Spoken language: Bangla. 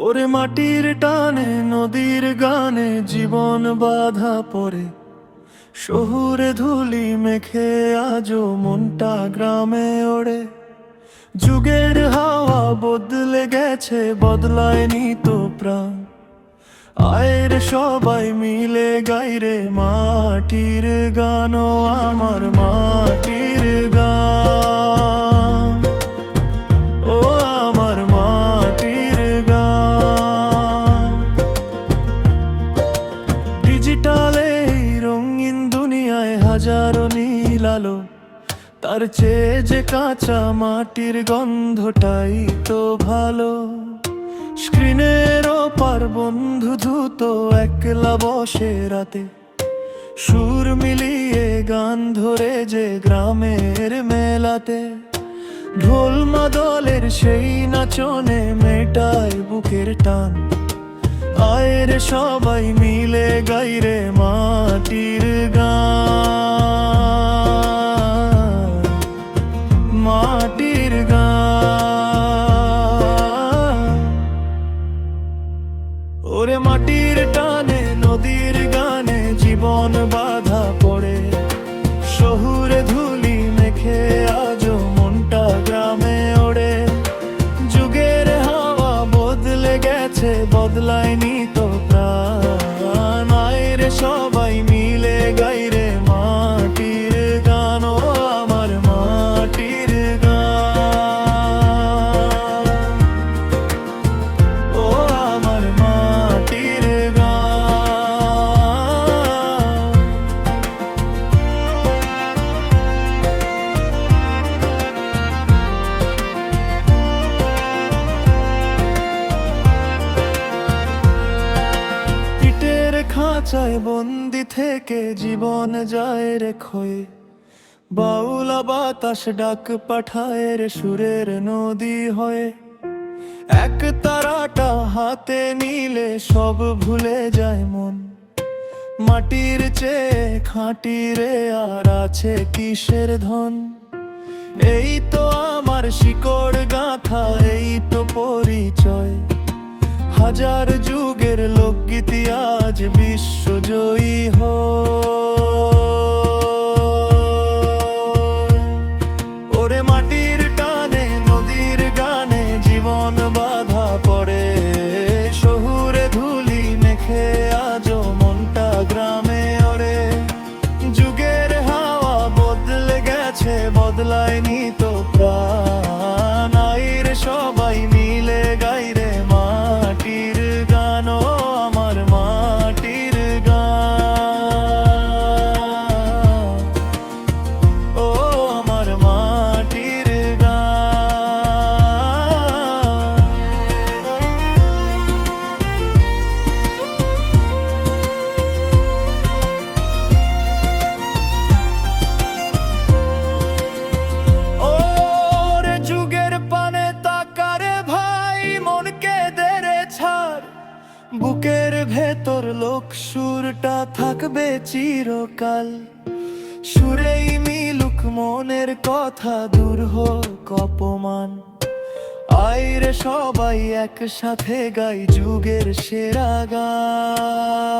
ওরে মাটির টানে নদীর গানে জীবন বাধা পড়ে, শহুরে ধুলি মেখে আজও মনটা গ্রামে ওড়ে। যুগের হাওয়া বদলে গেছে, বদলায়নি তো প্রাণ। আয়ের সবাই মিলে গাইরে মাটির গান, ও আমার মাটির গান, ও আমার মাটির গান। ডিজিটালে এই রঙিন দুনিয়ায় হাজারো নীল আলো, তার চেয়ে যে কাঁচা মাটির গন্ধটাই তো ভালো। স্ক্রিনের ওপার বন্ধু দ্রুত একলা বসে রাতে, সুর মিলিয়ে গান ধরে যে গ্রামের মেলাতে। ঢোল মাদলের সেই নাচনে মেটায় বুকের টান, আয়ের সবাই মিলে গাইরে মাটির গান, মাটির গান। ওরে মাটির টানে নদীর গানে জীবন বাধা পড়ে, শহুরে ধুলি মেখে আজও মনটা গ্রামে ওড়ে। যুগের হাওয়া বদলে গেছে, বদলায়নি তো প্রাণ। আয়ের সবাই মিলে গাইরে মাটির গান, ও আমার মাটির গান, ও আমার মাটির গান। ইটের খাঁচায় বন্দি থেকে জীবন যায় রে ক্ষয়ে, বাউলা বাতাস ডাক পাঠায় রে সুরের নদী হয়ে। এক তারাটা হাতে নিলে সব ভুলে যায় মন, মাটির চেয়ে খাঁটি রে আর আছে কিসের ধন। এই তো আমার শিকড় গাঁথা, এই তো পরিচয়। হাজার যুগের লোকগীতি আজ বিশ্বজয়ী ওরে মাটির টানে নদীর গানে জীবন বাধা পড়ে, শহুরে ধুলি মেখে আজও মনটা গ্রামে ওড়ে। যুগের হাওয়া বদলে গেছে, বদলায়নি তো প্রাণ। আইরে সবাই মিলে গাইরে মাটির গান, ও আমার মাটির গান, ও আমার মাটির গান। ওরে যুগের পানে তাকারে ভাই, মনকে দেরে ছাড়। বুকের ভেতর লোক সুরটা থাকবে চিরকাল, সুরেই মিলুক মনের কথা, দূর হোক অপমান। আইরে সবাই একসাথে গাই যুগের সেরা গান।